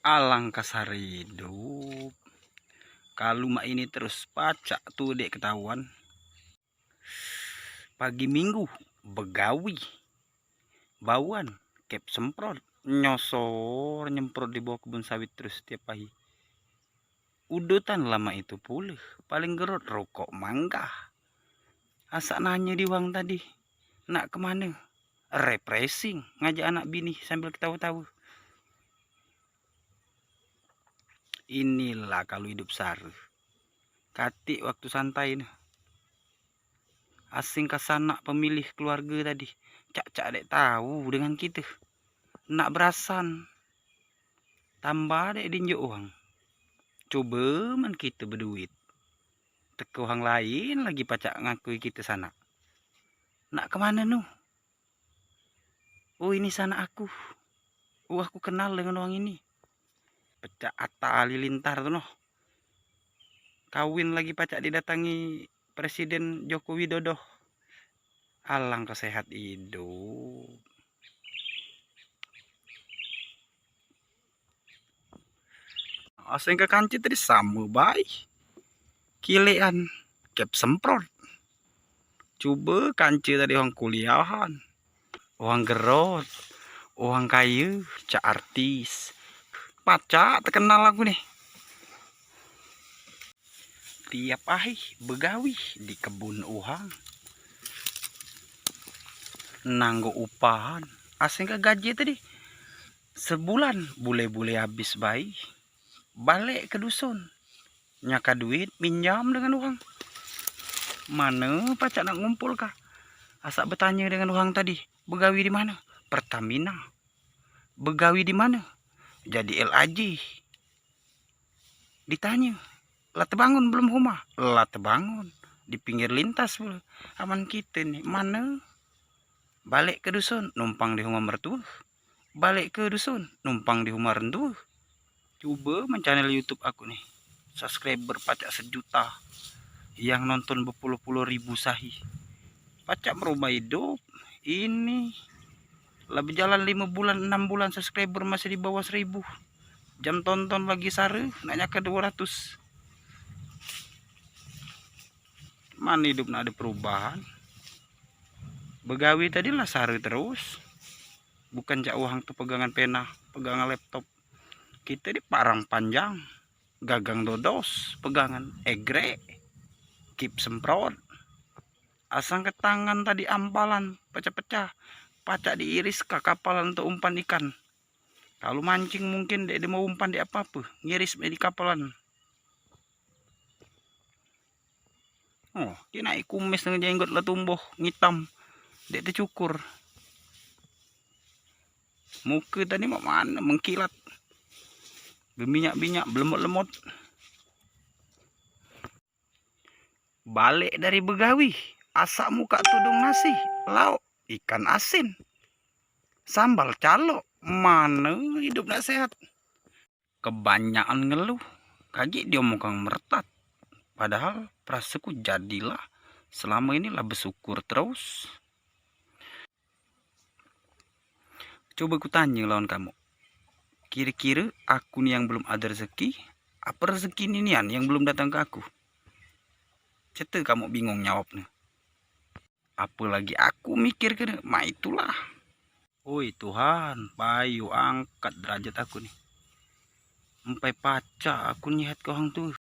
Alangkah sari hidup. Kalau mak ini terus pacak tuh dek ketahuan. Pagi minggu begawi, bauan, kep semprot, nyosor nyemprot di bawah kebun sawit terus tiap pagi. Udutan lama itu pulih, paling gerot rokok mangga. Asak nanya di wang tadi, nak kemana? Refreshing, ngajak anak bini sambil ketawa-tawa. Inilah kalau hidup saru. Katik waktu santai nih. Asing kasanak pemilih keluarga tadi. Cak-cak dek tahu dengan kita. Nak berasan. Tambah dek dinjuk uang. Coba man kita berduit. Teka orang lain lagi pacak ngakui kita sana. Nak kemana nu? Oh ini sana aku. Oh aku kenal dengan orang ini. Pecah Atta Halilintar tuh noh. Kawin lagi pacak didatangi Presiden Joko Widodo. Alangkah sehat hidup. Asing ke kanci tadi sama baik. Kilean kep semprot. Coba kanci tadi orang kuliahan. Orang gerot. Orang kaya. Cak artis. Pacak terkenal aku nih. Tiap hari begawi di kebun uhang. Nanggo upahan. Asing ke gaji tadi. Sebulan bule-bule habis bayi. Balik ke dusun. Nyaka duit pinjam dengan uang. Mana pacak nak ngumpul kah? Asak bertanya dengan uang tadi. Begawi di mana? Pertamina. Begawi di mana? Jadi LAJ. Ditanya. Lah terbangun belum rumah? Lah terbangun. Di pinggir lintas pula. Aman kita nih. Mana? Balik ke dusun. Numpang di rumah mertua. Balik ke dusun. Numpang di rumah rentua. Coba men-channel YouTube aku nih. Subscriber pacak 1 juta. Yang nonton berpuluh-puluh ribu sahi. Pacak merubah hidup. Ini. Lah berjalan 5 bulan, 6 bulan subscriber masih di bawah 1000. Jam tonton lagi sare. Naknya ke 200. Mana hidup nak ada perubahan. Begawi tadi lah sare terus. Bukan cak uang tuh pegangan pena, pegangan laptop. Kita di parang panjang. Gagang dodos, pegangan egrek. Kip semprot. Asang ke tangan tadi ampalan, pecah-pecah. Pacak diiris ke kapalan untuk umpan ikan. Kalau mancing mungkin dia mau umpan di apa-apa. Ngiris di kapalan. Oh, dia naik kumis dengan jenggot lah tumbuh ngitam. Dia tercukur. Muka tadi mau mana mengkilat. Berminyak-minyak, belemot-lemot. Balik dari begawi. Asak muka tudung nasi. Lauk ikan asin. Sambal calo. Mana hidup nak sehat. Kebanyakan ngeluh. Kaji dia omongkan meretat. Padahal perasaku jadilah. Selama inilah bersyukur terus. Coba ku tanya lawan kamu. Kira-kira aku nih yang belum ada rezeki. Apa rezeki ini yang belum datang ke aku? Cete kamu bingung jawabnya. Apalagi aku mikir ke mak itulah. Oi Tuhan, payu angkat derajat aku nih. Sampai paca aku niat ke orang tuh.